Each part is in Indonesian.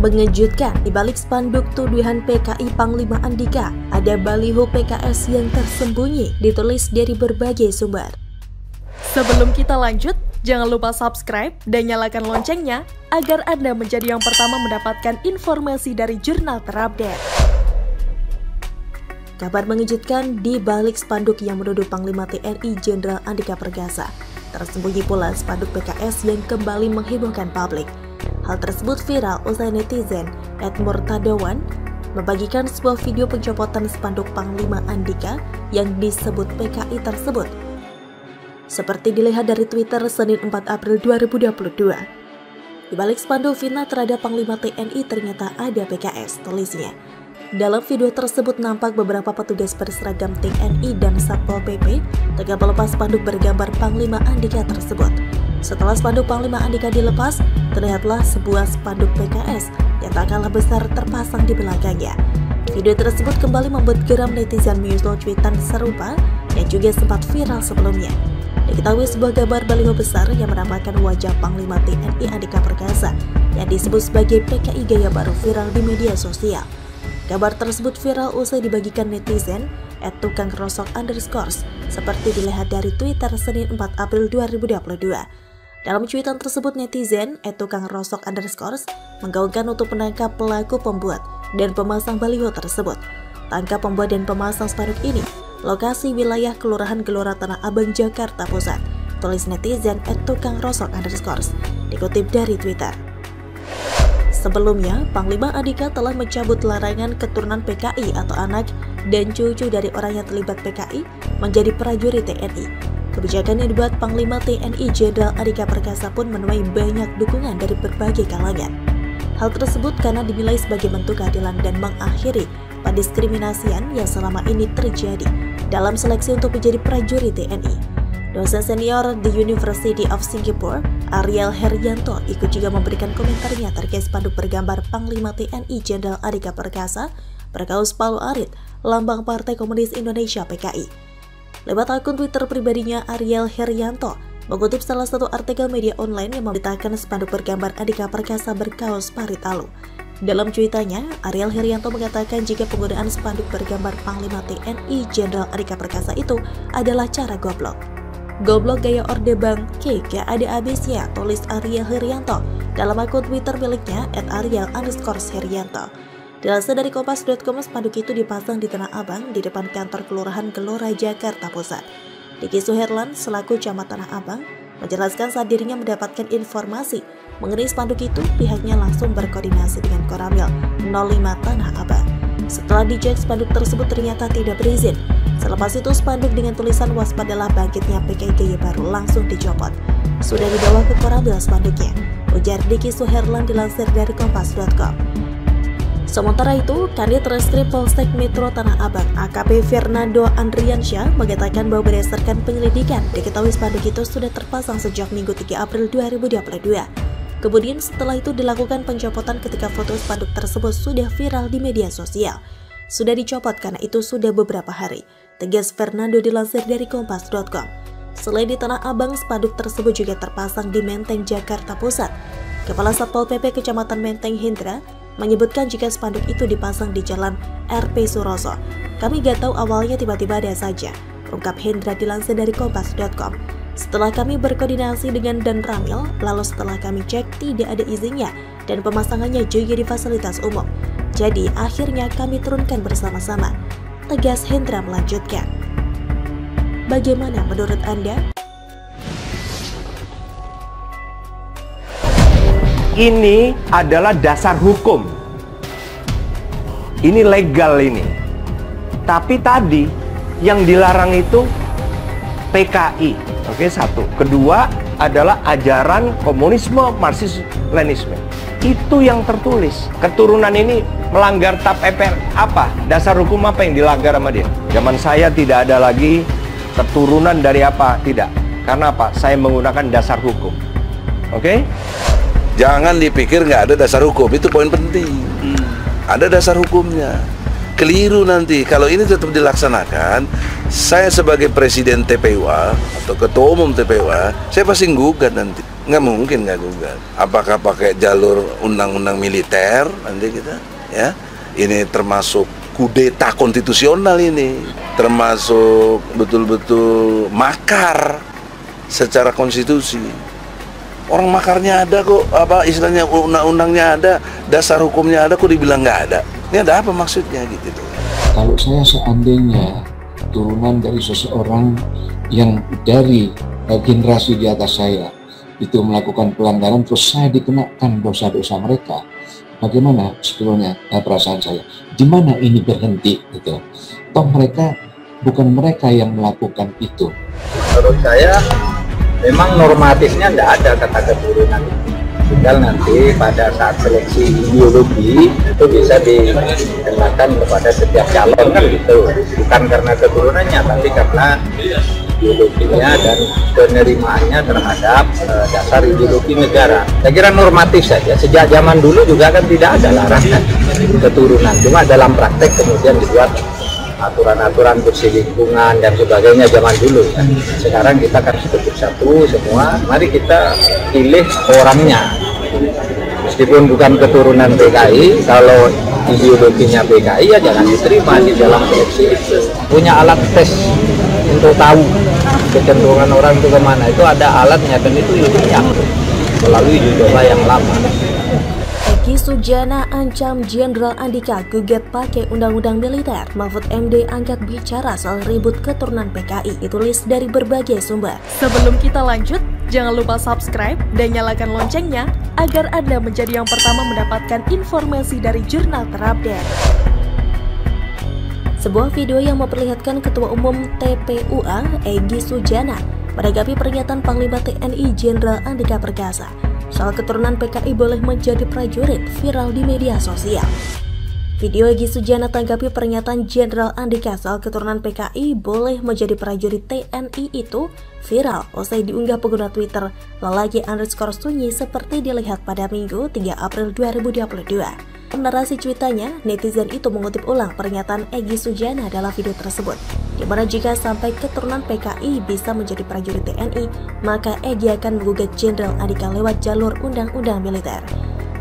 Mengejutkan, di balik spanduk tuduhan PKI Panglima Andika, ada baliho PKS yang tersembunyi, ditulis dari berbagai sumber. Sebelum kita lanjut, jangan lupa subscribe dan nyalakan loncengnya agar Anda menjadi yang pertama mendapatkan informasi dari jurnal terupdate. Kabar mengejutkan di balik spanduk yang menuduh Panglima TNI Jenderal Andika Perkasa. Tersembunyi pula spanduk PKS yang kembali menghebohkan publik. Hal tersebut viral usai netizen @murtadawan membagikan sebuah video pencopotan spanduk Panglima Andika yang disebut PKI tersebut. Seperti dilihat dari Twitter Senin 4 April 2022. Di balik spanduk fitnah terhadap Panglima TNI ternyata ada PKS, tulisnya. Dalam video tersebut nampak beberapa petugas berseragam TNI dan Satpol PP tengah melepas spanduk bergambar Panglima Andika tersebut. Setelah spanduk Panglima Andika dilepas, terlihatlah sebuah spanduk PKS yang tak kalah besar terpasang di belakangnya. Video tersebut kembali membuat geram netizen menyusul cuitan serupa yang juga sempat viral sebelumnya. Diketahui sebuah gambar baliho besar yang menambahkan wajah Panglima TNI Andika Perkasa yang disebut sebagai PKI gaya baru viral di media sosial. Gambar tersebut viral usai dibagikan netizen @tukangrosok_ seperti dilihat dari Twitter Senin 4 April 2022. Dalam cuitan tersebut netizen @tukangrosok_ menggaungkan untuk menangkap pelaku pembuat dan pemasang baliho tersebut. Tangkap pembuat dan pemasang spanduk ini. Lokasi wilayah Kelurahan Gelora Tanah Abang, Jakarta Pusat. Tulis netizen @tukangrosok_ dikutip dari Twitter. Sebelumnya, Panglima Andika telah mencabut larangan keturunan PKI atau anak dan cucu dari orang yang terlibat PKI menjadi prajurit TNI. Kebijakan yang dibuat Panglima TNI Jenderal Andika Perkasa pun menuai banyak dukungan dari berbagai kalangan. Hal tersebut karena dinilai sebagai bentuk keadilan dan mengakhiri pendiskriminasian yang selama ini terjadi dalam seleksi untuk menjadi prajurit TNI. Dosen senior di University of Singapore, Ariel Heryanto, ikut juga memberikan komentarnya terkait spanduk bergambar Panglima TNI Jenderal Andika Perkasa berkaos Palu Arit, lambang Partai Komunis Indonesia PKI. Lewat akun Twitter pribadinya, Ariel Heryanto mengutip salah satu artikel media online yang memberitakan spanduk bergambar Andika Perkasa berkaos Parit Alu. Dalam cuitannya, Ariel Heryanto mengatakan jika penggunaan spanduk bergambar Panglima TNI Jenderal Andika Perkasa itu adalah cara goblok. Goblok gaya Orde Bang, gak ada habisnya, tulis Ariel Heryanto dalam akun Twitter miliknya @ariel_heryanto. Dilansir dari kompas.com, spanduk itu dipasang di Tanah Abang di depan kantor Kelurahan Gelora, Jakarta Pusat. Diki Suherlan selaku Camat Tanah Abang menjelaskan saat dirinya mendapatkan informasi mengenai spanduk itu, pihaknya langsung berkoordinasi dengan Koramil 05 Tanah Abang. Setelah dicek, spanduk tersebut ternyata tidak berizin. Selepas itu, spanduk dengan tulisan waspadalah bangkitnya PKI gaya baru langsung dicopot. Sudah dibawa ke Koramil spanduknya, ujar Diki Suherlan dilansir dari kompas.com. Sementara itu, Kanit Reskrim Polsek Metro Tanah Abang AKP Fernando Andriansyah mengatakan bahwa berdasarkan penyelidikan, diketahui spanduk itu sudah terpasang sejak Minggu 3 April 2022. Kemudian setelah itu dilakukan pencopotan ketika foto spanduk tersebut sudah viral di media sosial. Sudah dicopot karena itu sudah beberapa hari, tegas Fernando dilansir dari kompas.com. Selain di Tanah Abang, spanduk tersebut juga terpasang di Menteng, Jakarta Pusat. Kepala Satpol PP Kecamatan Menteng Hendra menyebutkan jika spanduk itu dipasang di Jalan RP Suroso. Kami gak tahu awalnya tiba-tiba ada saja, ungkap Hendra dilansir dari kompas.com. Setelah kami berkoordinasi dengan Danramil, lalu setelah kami cek tidak ada izinnya dan pemasangannya juga di fasilitas umum. Jadi akhirnya kami turunkan bersama-sama, tegas Hendra melanjutkan. Bagaimana menurut Anda? Ini adalah dasar hukum. Ini legal ini. Tapi tadi yang dilarang itu PKI. Oke, satu. Kedua adalah ajaran komunisme, Marxisme, Leninisme. Itu yang tertulis. Keturunan ini melanggar TAP MPR apa? Dasar hukum apa yang dilanggar sama dia? Zaman saya tidak ada lagi keturunan dari apa? Tidak. Karena apa? Saya menggunakan dasar hukum. Oke? Jangan dipikir nggak ada dasar hukum, itu poin penting. Ada dasar hukumnya. Keliru nanti, kalau ini tetap dilaksanakan, saya sebagai presiden TPUA atau ketua umum TPUA, saya pasti gugat nanti. Nggak mungkin nggak gugat. Apakah pakai jalur undang-undang militer nanti kita, ya? Ini termasuk kudeta konstitusional ini, termasuk betul-betul makar secara konstitusi. Orang makarnya ada kok, apa istilahnya undang-undangnya ada, dasar hukumnya ada, kok dibilang nggak ada. Ini ada apa maksudnya gitu? Kalau saya seandainya turunan dari seseorang yang dari generasi di atas saya itu melakukan pelanggaran, terus saya dikenakan dosa-dosa mereka, bagaimana sebetulnya perasaan saya? Di mana ini berhenti gitu? Toh mereka bukan mereka yang melakukan itu. Menurut saya memang normatifnya tidak ada kata keturunan. Tinggal nanti pada saat seleksi ideologi itu bisa dikenakan kepada setiap calon kan gitu. Bukan karena keturunannya, tapi karena ideologinya dan penerimaannya terhadap dasar ideologi negara. Saya kira normatif saja. Sejak zaman dulu juga kan tidak ada larangan keturunan. Cuma dalam praktek kemudian dibuat aturan-aturan bersih lingkungan dan sebagainya zaman dulu ya. Sekarang kita kan seperti satu semua. Mari kita pilih orangnya. Meskipun bukan keturunan PKI, kalau ideologinya PKI ya jangan diterima di dalam seleksi. Punya alat tes untuk tahu kecenderungan orang itu kemana, itu ada alatnya dan itu ilmiah melalui uji coba yang lama. Egy Sujana ancam Jenderal Andika gugat pakai undang-undang militer. Mahfud MD angkat bicara soal ribut keturunan PKI, ditulis dari berbagai sumber. Sebelum kita lanjut, jangan lupa subscribe dan nyalakan loncengnya agar Anda menjadi yang pertama mendapatkan informasi dari jurnal terupdate. Sebuah video yang memperlihatkan Ketua Umum TPUA Egy Sujana menanggapi pernyataan Panglima TNI Jenderal Andika Perkasa soal keturunan PKI boleh menjadi prajurit viral di media sosial. Video Egy Sujana tanggapi pernyataan Jenderal Andika soal keturunan PKI boleh menjadi prajurit TNI itu viral usai diunggah pengguna Twitter lalaki_sunyi seperti dilihat pada Minggu 3 April 2022. Narasi cuitannya, netizen itu mengutip ulang pernyataan Egy Sujana dalam video tersebut, di mana jika sampai keturunan PKI bisa menjadi prajurit TNI, maka Egy akan menggugat Jenderal Andika lewat jalur undang-undang militer.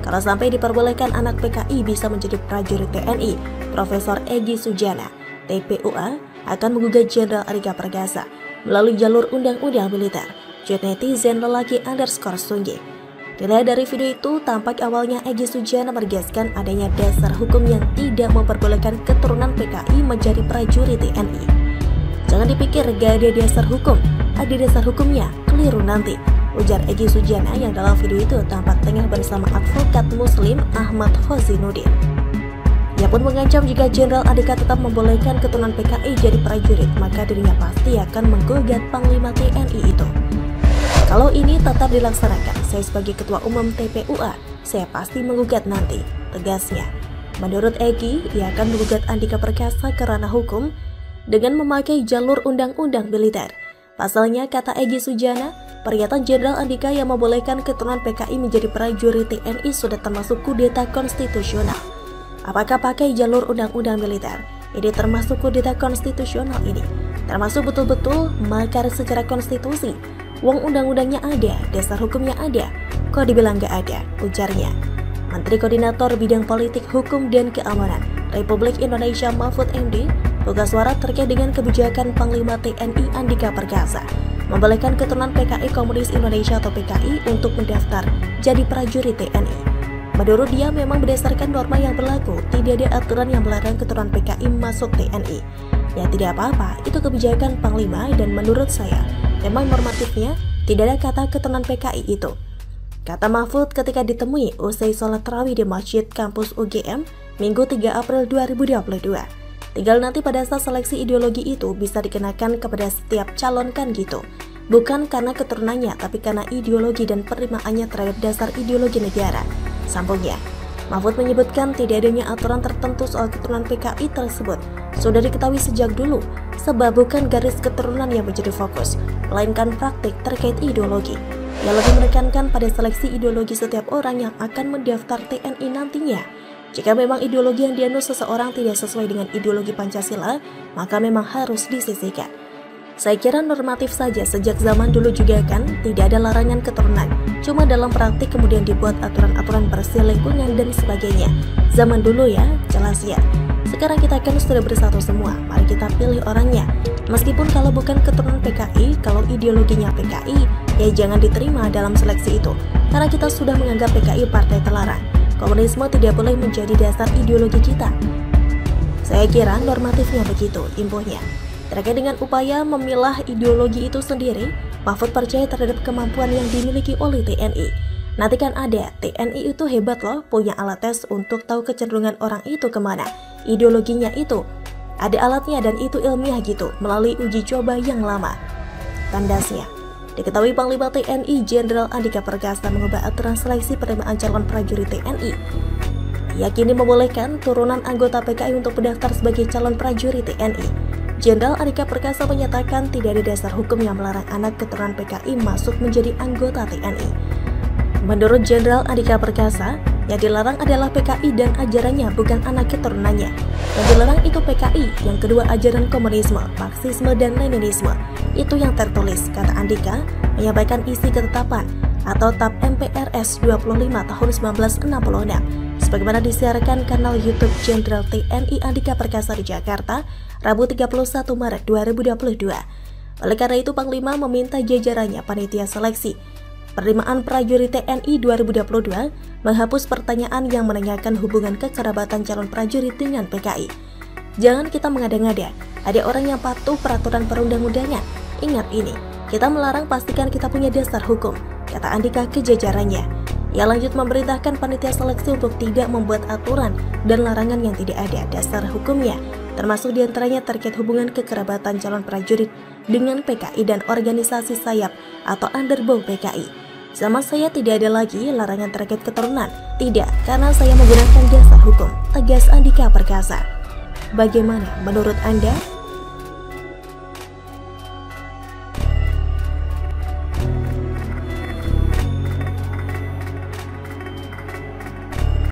Kalau sampai diperbolehkan anak PKI bisa menjadi prajurit TNI, Profesor Egy Sujana, TPUA, akan menggugat Jenderal Andika Perkasa melalui jalur undang-undang militer. Tweet netizen lalaki_sunyi. Dilihat dari video itu, tampak awalnya Egy Sujana menegaskan adanya dasar hukum yang tidak memperbolehkan keturunan PKI menjadi prajurit TNI. Jangan dipikir gak ada dasar hukum, ada dasar hukumnya, keliru nanti, ujar Egy Sujana yang dalam video itu tampak tengah bersama advokat muslim Ahmad Khozinuddin. Ia pun mengancam jika Jenderal Andika tetap membolehkan keturunan PKI jadi prajurit, maka dirinya pasti akan menggugat Panglima TNI itu. Kalau ini tetap dilaksanakan, saya sebagai Ketua Umum TPUA, saya pasti menggugat nanti, tegasnya. Menurut Egy, ia akan menggugat Andika Perkasa ke ranah hukum dengan memakai jalur undang-undang militer. Pasalnya, kata Egy Sujana, pernyataan Jenderal Andika yang membolehkan keturunan PKI menjadi prajurit TNI sudah termasuk kudeta konstitusional. Apakah pakai jalur undang-undang militer? Ini termasuk kudeta konstitusional ini, termasuk betul-betul makar secara konstitusi. Wong undang-undangnya ada, dasar hukumnya ada, kok dibilang gak ada, ujarnya. Menteri Koordinator Bidang Politik, Hukum, dan Keamanan Republik Indonesia Mahfud MD buka suara terkait dengan kebijakan Panglima TNI Andika Perkasa membolehkan keturunan PKI Komunis Indonesia atau PKI untuk mendaftar jadi prajurit TNI. Menurut dia memang berdasarkan norma yang berlaku, tidak ada aturan yang melarang keturunan PKI masuk TNI. Ya tidak apa-apa, itu kebijakan Panglima dan menurut saya memang normatifnya tidak ada kata keturunan PKI itu, kata Mahfud ketika ditemui usai sholat tarawih di Masjid Kampus UGM Minggu 3 April 2022. Tinggal nanti pada saat seleksi ideologi itu bisa dikenakan kepada setiap calon kan gitu. Bukan karena keturunannya, tapi karena ideologi dan penerimaannya terhadap dasar ideologi negara, sambungnya. Mahfud menyebutkan tidak adanya aturan tertentu soal keturunan PKI tersebut sudah diketahui sejak dulu, sebab bukan garis keturunan yang menjadi fokus, melainkan praktik terkait ideologi. Ia lebih menekankan pada seleksi ideologi setiap orang yang akan mendaftar TNI nantinya. Jika memang ideologi yang dianut seseorang tidak sesuai dengan ideologi Pancasila, maka memang harus disisihkan. Saya kira normatif saja, sejak zaman dulu juga kan tidak ada larangan keturunan. Cuma dalam praktik kemudian dibuat aturan-aturan bersih lingkungan dan sebagainya. Zaman dulu ya, jelas ya. Sekarang kita kan sudah bersatu semua, mari kita pilih orangnya. Meskipun kalau bukan keturunan PKI, kalau ideologinya PKI, ya jangan diterima dalam seleksi itu. Karena kita sudah menganggap PKI partai terlarang. Komunisme tidak boleh menjadi dasar ideologi kita. Saya kira normatifnya begitu, imbuhnya. Terkait dengan upaya memilah ideologi itu sendiri, Mahfud percaya terhadap kemampuan yang dimiliki oleh TNI. Nanti kan ada, TNI itu hebat loh, punya alat tes untuk tahu kecenderungan orang itu kemana. Ideologinya itu, ada alatnya dan itu ilmiah gitu, melalui uji coba yang lama. Tandasnya, diketahui Panglima TNI Jenderal Andika Perkasa mengubah aturan seleksi penerimaan calon prajurit TNI. Ia kini membolehkan turunan anggota PKI untuk mendaftar sebagai calon prajurit TNI. Jenderal Andika Perkasa menyatakan tidak ada dasar hukum yang melarang anak keturunan PKI masuk menjadi anggota TNI. Menurut Jenderal Andika Perkasa, yang dilarang adalah PKI dan ajarannya, bukan anak keturunannya. Yang dilarang itu PKI, yang kedua ajaran komunisme, Marxisme, dan Leninisme. Itu yang tertulis, kata Andika, menyampaikan isi ketetapan atau TAP MPRS 25 tahun 1966, sebagaimana disiarkan kanal YouTube Jenderal TNI Andika Perkasa di Jakarta, Rabu 31 Maret 2022. Oleh karena itu, Panglima meminta jajarannya panitia seleksi penerimaan prajurit TNI 2022 menghapus pertanyaan yang menanyakan hubungan kekerabatan calon prajurit dengan PKI. Jangan kita mengada-ngada, ada orang yang patuh peraturan perundang-undangan. Ingat ini, kita melarang pastikan kita punya dasar hukum, kata Andika ke jajarannya. Ia lanjut memerintahkan panitia seleksi untuk tidak membuat aturan dan larangan yang tidak ada dasar hukumnya, termasuk diantaranya terkait hubungan kekerabatan calon prajurit dengan PKI dan organisasi sayap atau underbow PKI. Sama saya tidak ada lagi larangan terkait keturunan. Tidak, karena saya menggunakan dasar hukum, tegas Andika Perkasa. Bagaimana menurut Anda?